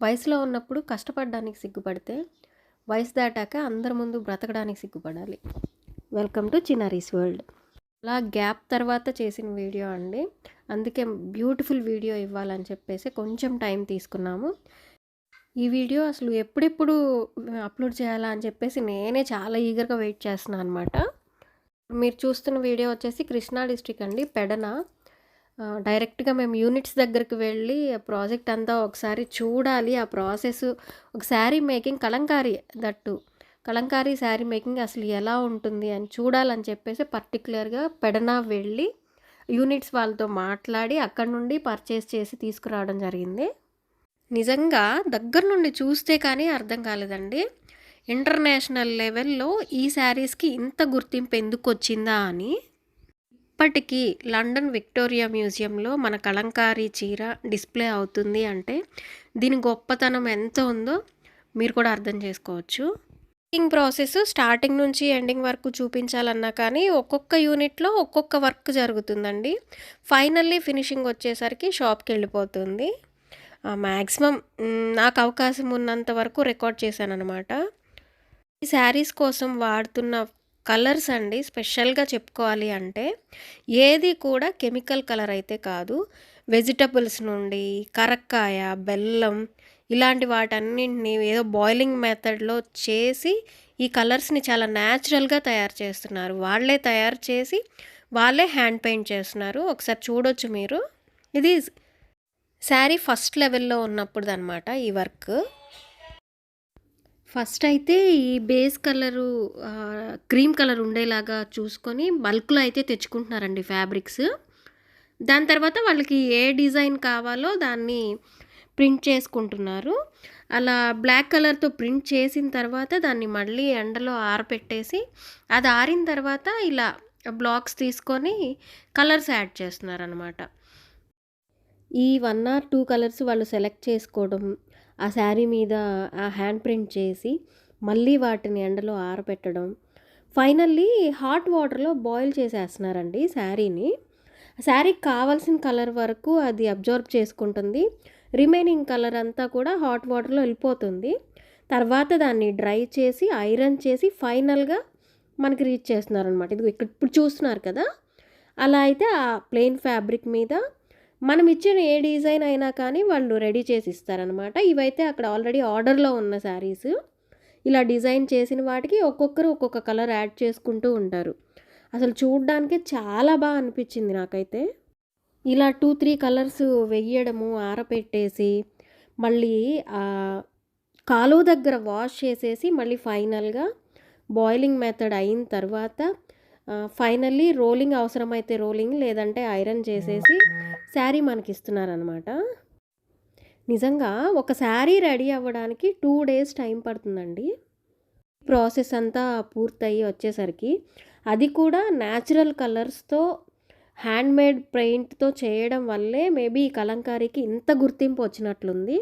వయసులో ఉన్నప్పుడు కష్టపడడానికి సిగ్గుపడితే, వయసు దాటాక అందరి ముందు బ్రతకడానికి సిగ్గుపడాలి. Welcome to Chinnari's world. అలా గ్యాప్ తర్వాత చేసిన వీడియో అండి. అందుకే బ్యూటిఫుల్ వీడియో ఇవ్వాలని చెప్పేసి కొంచెం టైం తీసుకున్నాము. ఈ వీడియో అసలు ఎప్పుడెప్పుడు అప్లోడ్ చేయాలా అని చెప్పేసి నేనే చాలా ఈగర్గా వెయిట్ చేస్తున్నాను అనమాట. మీరు చూస్తున్న వీడియో వచ్చేసి కృష్ణా డిస్ట్రిక్ట్ అండి, పెడన. డైరెక్ట్గా మేము యూనిట్స్ దగ్గరికి వెళ్ళి ప్రాజెక్ట్ అంతా ఒకసారి చూడాలి. ఆ ప్రాసెస్ ఒక sari making, Kalamkari that Kalamkari sari making అసలు ఎలా ఉంటుంది అని చూడాలని చెప్పేసి పర్టికులర్గా పెడన వెళ్ళి యూనిట్స్ వాళ్ళతో మాట్లాడి అక్కడ నుండి పర్చేస్ చేసి తీసుకురావడం జరిగింది. నిజంగా దగ్గర నుండి చూస్తే కానీ అర్థం కాలేదండి, ఇంటర్నేషనల్ లెవెల్లో ఈ శారీస్కి ఇంత గుర్తింపు ఎందుకు వచ్చిందా అని. ఇప్పటికీ లండన్ విక్టోరియా మ్యూజియంలో మన కలంకారీ చీర డిస్ప్లే అవుతుంది అంటే దీని గొప్పతనం ఎంత ఉందో మీరు కూడా అర్థం చేసుకోవచ్చు. మేకింగ్ ప్రాసెస్ స్టార్టింగ్ నుంచి ఎండింగ్ వరకు చూపించాలన్నా కానీ ఒక్కొక్క యూనిట్లో ఒక్కొక్క వర్క్ జరుగుతుందండి. ఫైనల్లీ ఫినిషింగ్ వచ్చేసరికి షాప్కి వెళ్ళిపోతుంది. మ్యాక్సిమం నాకు అవకాశం ఉన్నంత వరకు రికార్డ్ చేశాను అనమాట. ఈ శారీస్ కోసం వాడుతున్న కలర్స్ అండి, స్పెషల్గా చెప్పుకోవాలి అంటే ఏది కూడా కెమికల్ కలర్ అయితే కాదు. వెజిటబుల్స్ నుండి కరక్కాయ, బెల్లం ఇలాంటి వాటన్నింటినీ ఏదో బాయిలింగ్ మెథడ్లో చేసి ఈ కలర్స్ని చాలా న్యాచురల్గా తయారు చేస్తున్నారు. వాళ్ళే తయారు చేసి వాళ్ళే హ్యాండ్ పెయింట్ చేస్తున్నారు. ఒకసారి చూడొచ్చు మీరు. ఇది శారీ ఫస్ట్ లెవెల్లో ఉన్నప్పుడు అనమాట ఈ వర్క్. ఫస్ట్ అయితే ఈ బేస్ కలరు క్రీమ్ కలర్ ఉండేలాగా చూసుకొని బల్క్లో అయితే తెచ్చుకుంటున్నారండి ఫ్యాబ్రిక్స్. దాని తర్వాత వాళ్ళకి ఏ డిజైన్ కావాలో దాన్ని ప్రింట్ చేసుకుంటున్నారు. అలా బ్లాక్ కలర్తో ప్రింట్ చేసిన తర్వాత దాన్ని మళ్ళీ ఎండలో ఆరపెట్టేసి అది ఆరిన తర్వాత ఇలా బ్లాక్స్ తీసుకొని కలర్స్ యాడ్ చేస్తున్నారు అనమాట. ఈ 1 or 2 కలర్స్ వాళ్ళు సెలెక్ట్ చేసుకోవడం, ఆ శారీ మీద ఆ హ్యాండ్ ప్రింట్ చేసి మళ్ళీ వాటిని ఎండలో ఆరబెట్టడం, ఫైనల్లీ హాట్ వాటర్లో బాయిల్ చేసేస్తున్నారండి శారీని. శారీకి కావాల్సిన కలర్ వరకు అది అబ్జర్వ్ చేసుకుంటుంది. రిమైనింగ్ కలర్ అంతా కూడా హాట్ వాటర్లో వెళ్ళిపోతుంది. తర్వాత దాన్ని డ్రై చేసి ఐరన్ చేసి ఫైనల్గా మనకి రీచ్ చేస్తున్నారనమాట. ఇది ఇప్పుడు చూస్తున్నారు కదా, అలా అయితే ఆ ప్లెయిన్ ఫ్యాబ్రిక్ మీద మనం ఇచ్చిన ఏ డిజైన్ అయినా కానీ వాళ్ళు రెడీ చేసి ఇస్తారనమాట. ఇవైతే అక్కడ ఆల్రెడీ ఆర్డర్లో ఉన్న శారీస్. ఇలా డిజైన్ చేసిన వాటికి ఒక్కొక్కరు ఒక్కొక్క కలర్ యాడ్ చేసుకుంటూ ఉంటారు. అసలు చూడ్డానికి చాలా బాగా అనిపించింది నాకైతే. ఇలా 2-3 కలర్స్ వెయ్యడము, ఆరపెట్టేసి మళ్ళీ కాలువ దగ్గర వాష్ చేసేసి మళ్ళీ ఫైనల్గా బాయిలింగ్ మెథడ్ అయిన తర్వాత ఫైనల్లీ రోలింగ్ అవసరమైతే రోలింగ్, లేదంటే ఐరన్ చేసేసి శారీ మనకి ఇస్తున్నారనమాట. నిజంగా ఒక శారీ రెడీ అవ్వడానికి 2 days టైం పడుతుందండి. ప్రాసెస్ అంతా పూర్తయి వచ్చేసరికి, అది కూడా న్యాచురల్ కలర్స్తో హ్యాండ్మేడ్ పెయింట్తో చేయడం వల్లే మేబీ ఈ కలంకారీకి ఇంత గుర్తింపు వచ్చినట్లుంది.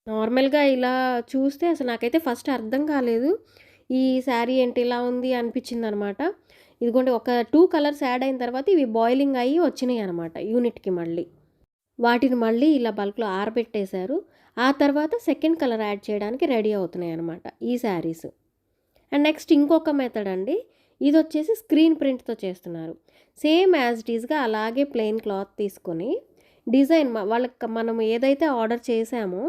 నార్మల్గా ఇలా చూస్తే అసలు నాకైతే ఫస్ట్ అర్థం కాలేదు, ఈ శారీ ఏంటి ఇలా ఉంది అనిపించింది అనమాట. ఇదిగోండి, ఒక 2 కలర్స్ యాడ్ అయిన తర్వాత ఇవి బాయిలింగ్ అయ్యి వచ్చినాయి అనమాట యూనిట్కి. మళ్ళీ వాటిని మళ్ళీ ఇలా బల్క్లో ఆరబెట్టేశారు. ఆ తర్వాత సెకండ్ కలర్ యాడ్ చేయడానికి రెడీ అవుతున్నాయి అనమాట ఈ శారీస్. అండ్ నెక్స్ట్ ఇంకొక మెథడ్ అండి, ఇది వచ్చేసి స్క్రీన్ ప్రింట్తో చేస్తున్నారు. సేమ్ యాజ్ ఇట్ ఈస్గా అలాగే ప్లెయిన్ క్లాత్ తీసుకొని డిజైన్ వాళ్ళకి మనం ఏదైతే ఆర్డర్ చేసామో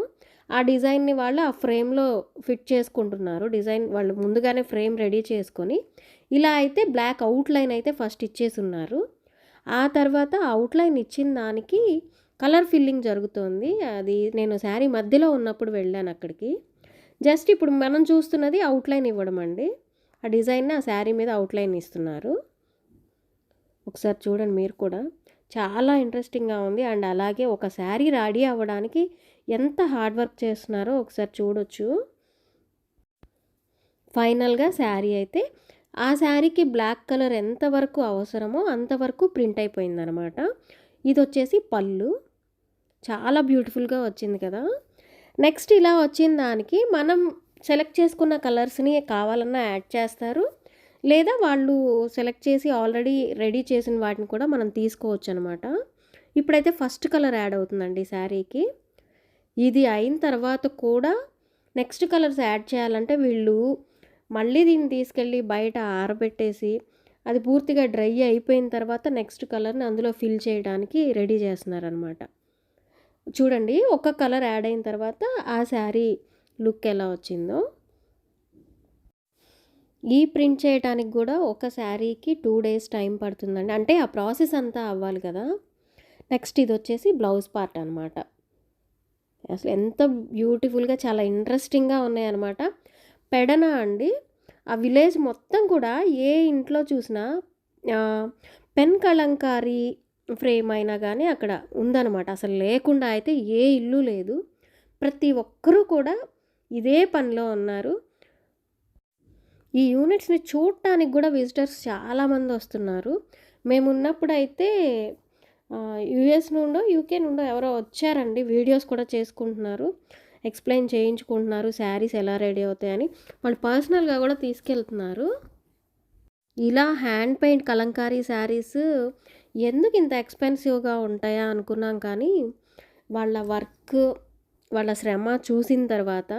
ఆ డిజైన్ని వాళ్ళు ఆ ఫ్రేమ్లో ఫిట్ చేసుకుంటున్నారు. డిజైన్ వాళ్ళు ముందుగానే ఫ్రేమ్ రెడీ చేసుకొని ఇలా అయితే బ్లాక్ అవుట్లైన్ అయితే ఫస్ట్ ఇచ్చేసి ఉన్నారు. ఆ తర్వాత అవుట్లైన్ ఇచ్చిన దానికి కలర్ ఫిల్లింగ్ జరుగుతుంది. అది నేను శారీ మధ్యలో ఉన్నప్పుడు వెళ్ళాను అక్కడికి. జస్ట్ ఇప్పుడు మనం చూస్తున్నది అవుట్లైన్ ఇవ్వడం అండి. ఆ డిజైన్ని ఆ శారీ మీద అవుట్లైన్ ఇస్తున్నారు. ఒకసారి చూడండి మీరు కూడా, చాలా ఇంట్రెస్టింగ్గా ఉంది. అండ్ అలాగే ఒక శారీ రెడీ అవ్వడానికి ఎంత హార్డ్ వర్క్ చేస్తున్నారో ఒకసారి చూడొచ్చు. ఫైనల్గా శారీ అయితే ఆ శారీకి బ్లాక్ కలర్ ఎంతవరకు అవసరమో అంతవరకు ప్రింట్ అయిపోయిందనమాట. ఇది వచ్చేసి పళ్ళు, చాలా బ్యూటిఫుల్గా వచ్చింది కదా. నెక్స్ట్ ఇలా వచ్చిన దానికి మనం సెలెక్ట్ చేసుకున్న కలర్స్ని కావాలన్నా యాడ్ చేస్తారు, లేదా వాళ్ళు సెలెక్ట్ చేసి ఆల్రెడీ రెడీ చేసిన వాటిని కూడా మనం తీసుకోవచ్చు అనమాట. ఇప్పుడైతే ఫస్ట్ కలర్ యాడ్ అవుతుందండి శారీకి. ఇది అయిన తర్వాత కూడా నెక్స్ట్ కలర్స్ యాడ్ చేయాలంటే వీళ్ళు మళ్ళీ దీన్ని తీసుకెళ్ళి బయట ఆరబెట్టేసి అది పూర్తిగా డ్రై అయిపోయిన తర్వాత నెక్స్ట్ కలర్ని అందులో ఫిల్ చేయడానికి రెడీ చేస్తున్నారనమాట. చూడండి ఒక కలర్ యాడ్ అయిన తర్వాత ఆ శారీ లుక్ ఎలా వచ్చిందో. ఈ ప్రింట్ చేయడానికి కూడా ఒక శారీకి 2 డేస్ టైం పడుతుందండి. అంటే ఆ ప్రాసెస్ అంతా అవ్వాలి కదా. నెక్స్ట్ ఇది వచ్చేసి బ్లౌజ్ పార్ట్ అనమాట. అసలు ఎంత బ్యూటిఫుల్గా చాలా ఇంట్రెస్టింగ్గా ఉన్నాయన్నమాట. పెడన అండి ఆ విలేజ్ మొత్తం కూడా ఏ ఇంట్లో చూసినా పెన్ కలంకారీ ఫ్రేమ్ అయినా కానీ అక్కడ ఉందన్నమాట. అసలు లేకుండా అయితే ఏ ఇల్లు లేదు. ప్రతి ఒక్కరూ కూడా ఇదే పనిలో ఉన్నారు. ఈ యూనిట్స్ని చూడటానికి కూడా విజిటర్స్ చాలామంది వస్తున్నారు. మేమున్నప్పుడైతే యూఎస్ నుండో యూకే నుండో ఎవరో వచ్చారండి. వీడియోస్ కూడా చేసుకుంటున్నారు, ఎక్స్ప్లెయిన్ చేయించుకుంటున్నారు శారీస్ ఎలా రెడీ అవుతాయని. వాళ్ళు పర్సనల్గా కూడా తీసుకెళ్తున్నారు. ఇలా హ్యాండ్ పెయింట్ కలంకారీ శారీస్ ఎందుకు ఇంత ఎక్స్పెన్సివ్గా ఉంటాయా అనుకున్నాం, కానీ వాళ్ళ వర్క్ వాళ్ళ శ్రమ చూసిన తర్వాత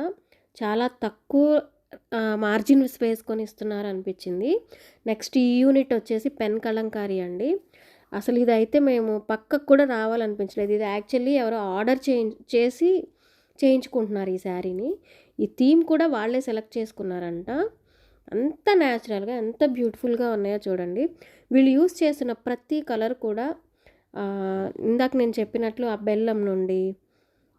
చాలా తక్కువ మార్జిన్స్ వేసుకొని ఇస్తున్నారు అనిపించింది. నెక్స్ట్ ఈ యూనిట్ వచ్చేసి పెన్ కలంకారీ అండి. అసలు ఇదైతే మేము పక్కకు కూడా రావాలనిపించలేదు. ఇది యాక్చువల్లీ ఎవరో ఆర్డర్ చేసి చేయించుకుంటున్నారు ఈ శారీని. ఈ థీమ్ కూడా వాళ్ళే సెలెక్ట్ చేసుకున్నారంట. అంత న్యాచురల్గా ఎంత బ్యూటిఫుల్గా ఉన్నాయో చూడండి. వీళ్ళు యూస్ చేస్తున్న ప్రతి కలర్ కూడా ఇందాక నేను చెప్పినట్లు ఆ బెల్లం నుండి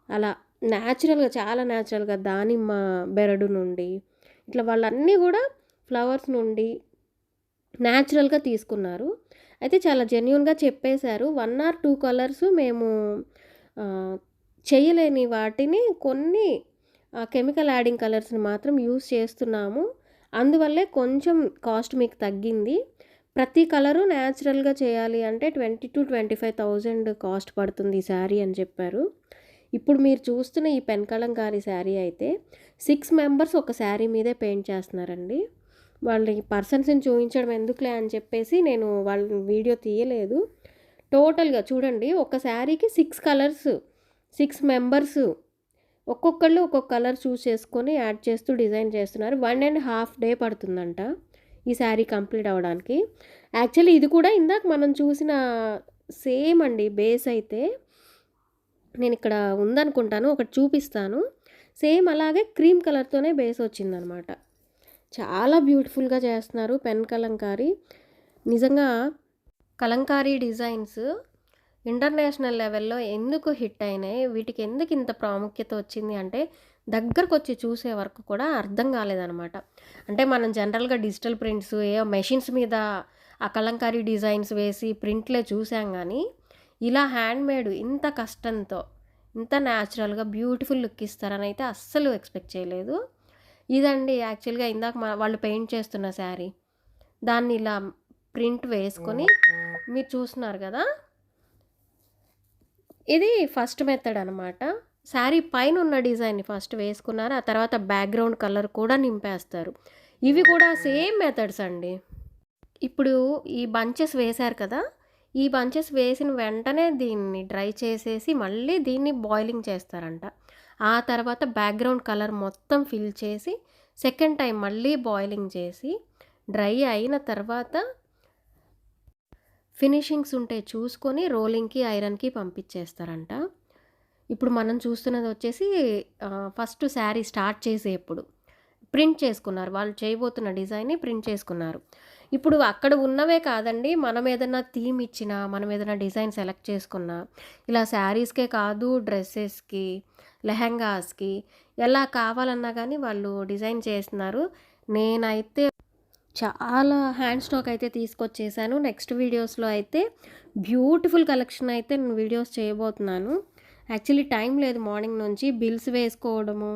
అలా న్యాచురల్గా చాలా న్యాచురల్గా దానిమ్మ బెరడు నుండి ఇట్లా వాళ్ళన్నీ కూడా ఫ్లవర్స్ నుండి న్యాచురల్గా తీసుకున్నారు. అయితే చాలా జెన్యూన్గా చెప్పేశారు. 1 or 2 కలర్స్ మేము చేయలేని వాటిని కొన్ని కెమికల్ యాడింగ్ కలర్స్ని మాత్రం యూస్ చేస్తున్నాము, అందువల్లే కొంచెం కాస్ట్ మీకు తగ్గింది. ప్రతి కలరు న్యాచురల్గా చేయాలి అంటే 20,000 to 25,000 కాస్ట్ పడుతుంది ఈ శారీ అని చెప్పారు. ఇప్పుడు మీరు చూస్తున్న ఈ పెన్ కలంకారీ శారీ అయితే 6 మెంబర్స్ ఒక శారీ మీదే పెయింట్ చేస్తున్నారండి. వాళ్ళకి పర్సన్స్ని చూపించడం ఎందుకులే అని చెప్పేసి నేను వాళ్ళ వీడియో తీయలేదు. టోటల్గా చూడండి, ఒక శారీకి 6 కలర్స్ 6 మెంబర్స్ ఒక్కొక్కళ్ళు ఒక్కొక్క కలర్ చూస్ చేసుకొని యాడ్ చేస్తూ డిజైన్ చేస్తున్నారు. 1.5 day పడుతుందంట ఈ శారీ కంప్లీట్ అవ్వడానికి. యాక్చువల్లీ ఇది కూడా ఇందాక మనం చూసిన సేమ్ అండి. బేస్ అయితే నేను ఇక్కడ ఉందనుకుంటాను, ఒకటి చూపిస్తాను. సేమ్ అలాగే క్రీమ్ కలర్తోనే బేస్ వచ్చిందనమాట. చాలా బ్యూటిఫుల్గా చేస్తున్నారు పెన్ కలంకారీ. నిజంగా కలంకారీ డిజైన్స్ ఇంటర్నేషనల్ లెవెల్లో ఎందుకు హిట్ అయినాయి, వీటికి ఎందుకు ఇంత ప్రాముఖ్యత వచ్చింది అంటే దగ్గరకు వచ్చి చూసే వరకు కూడా అర్థం కాలేదనమాట. అంటే మనం జనరల్గా డిజిటల్ ప్రింట్స్ ఏ మెషిన్స్ మీద ఆ కలంకారీ డిజైన్స్ వేసి ప్రింట్లే చూసాం, కానీ ఇలా హ్యాండ్మేడ్ ఇంత కష్టంతో ఇంత న్యాచురల్గా బ్యూటిఫుల్ లుక్ ఇస్తారని అయితే అస్సలు ఎక్స్పెక్ట్ చేయలేదు. ఇదండి యాక్చువల్గా ఇందాక వాళ్ళు పెయింట్ చేస్తున్న శారీ, దాన్ని ఇలా ప్రింట్ వేసుకొని మీరు చూస్తున్నారు కదా, ఇది ఫస్ట్ మెథడ్ అనమాట. శారీ పైన ఉన్న డిజైన్ని ఫస్ట్ వేసుకున్నారు, ఆ తర్వాత బ్యాక్గ్రౌండ్ కలర్ కూడా నింపేస్తారు. ఇవి కూడా సేమ్ మెథడ్స్ అండి. ఇప్పుడు ఈ బంచెస్ వేశారు కదా, ఈ బంచెస్ వేసిన వెంటనే దీన్ని డ్రై చేసేసి మళ్ళీ దీన్ని బాయిలింగ్ చేస్తారంట. ఆ తర్వాత బ్యాక్గ్రౌండ్ కలర్ మొత్తం ఫిల్ చేసి సెకండ్ టైం మళ్ళీ బాయిలింగ్ చేసి డ్రై అయిన తర్వాత ఫినిషింగ్స్ ఉంటే చూసుకొని రోలింగ్కి ఐరన్కి పంపించేస్తారంట. ఇప్పుడు మనం చూస్తున్నది వచ్చేసి ఫస్ట్ శారీ స్టార్ట్ చేసేప్పుడు ప్రింట్ చేసుకున్నారు, వాళ్ళు చేయబోతున్న డిజైన్ని ప్రింట్ చేసుకున్నారు. ఇప్పుడు అక్కడ ఉన్నవే కాదండి, మనం ఏదైనా థీమ్ ఇచ్చినా, మనం ఏదైనా డిజైన్ సెలెక్ట్ చేసుకున్నా, ఇలా శారీస్కే కాదు డ్రెస్సెస్కి లెహెంగాస్కి ఎలా కావాలన్నా కానీ వాళ్ళు డిజైన్ చేస్తున్నారు. నేనైతే చాలా హ్యాండ్ స్టాక్ అయితే తీసుకొచ్చేసాను. నెక్స్ట్ వీడియోస్లో అయితే బ్యూటిఫుల్ కలెక్షన్ అయితే నేను వీడియోస్ చేయబోతున్నాను. యాక్చువల్లీ టైం లేదు, మార్నింగ్ నుంచి బిల్స్ వేసుకోవడము,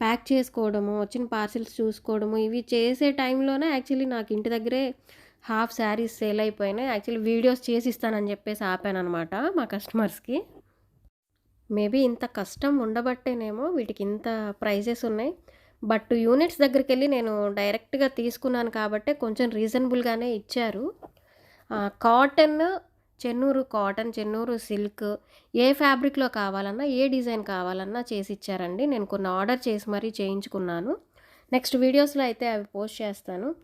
ప్యాక్ చేసుకోవడము, వచ్చిన పార్సిల్స్ చూసుకోవడము, ఇవి చేసే టైంలోనే యాక్చువల్లీ నాకు ఇంటి దగ్గరే హాఫ్ శారీస్ సేల్ అయిపోయినాయి. యాక్చువల్లీ వీడియోస్ చేసి ఇస్తానని చెప్పేసి ఆపాను అనమాట మా కస్టమర్స్కి. మేబీ ఇంత కష్టం ఉండబట్టేనేమో వీటికి ఇంత ప్రైజెస్ ఉన్నాయి. బట్ యూనిట్స్ దగ్గరికి వెళ్ళి నేను డైరెక్ట్గా తీసుకున్నాను కాబట్టి కొంచెం రీజనబుల్గానే ఇచ్చారు. Cotton Chennur cotton, Chennur silk ఏ ఫ్యాబ్రిక్‌లో కావాలన్నా, ఏ డిజైన్ కావాలన్నా చేసిచ్చారండి. నేను కొన్ని ఆర్డర్ చేసి మరీ చేయించుకున్నాను. నెక్స్ట్ వీడియోస్‌లో అయితే అవి పోస్ట్ చేస్తాను.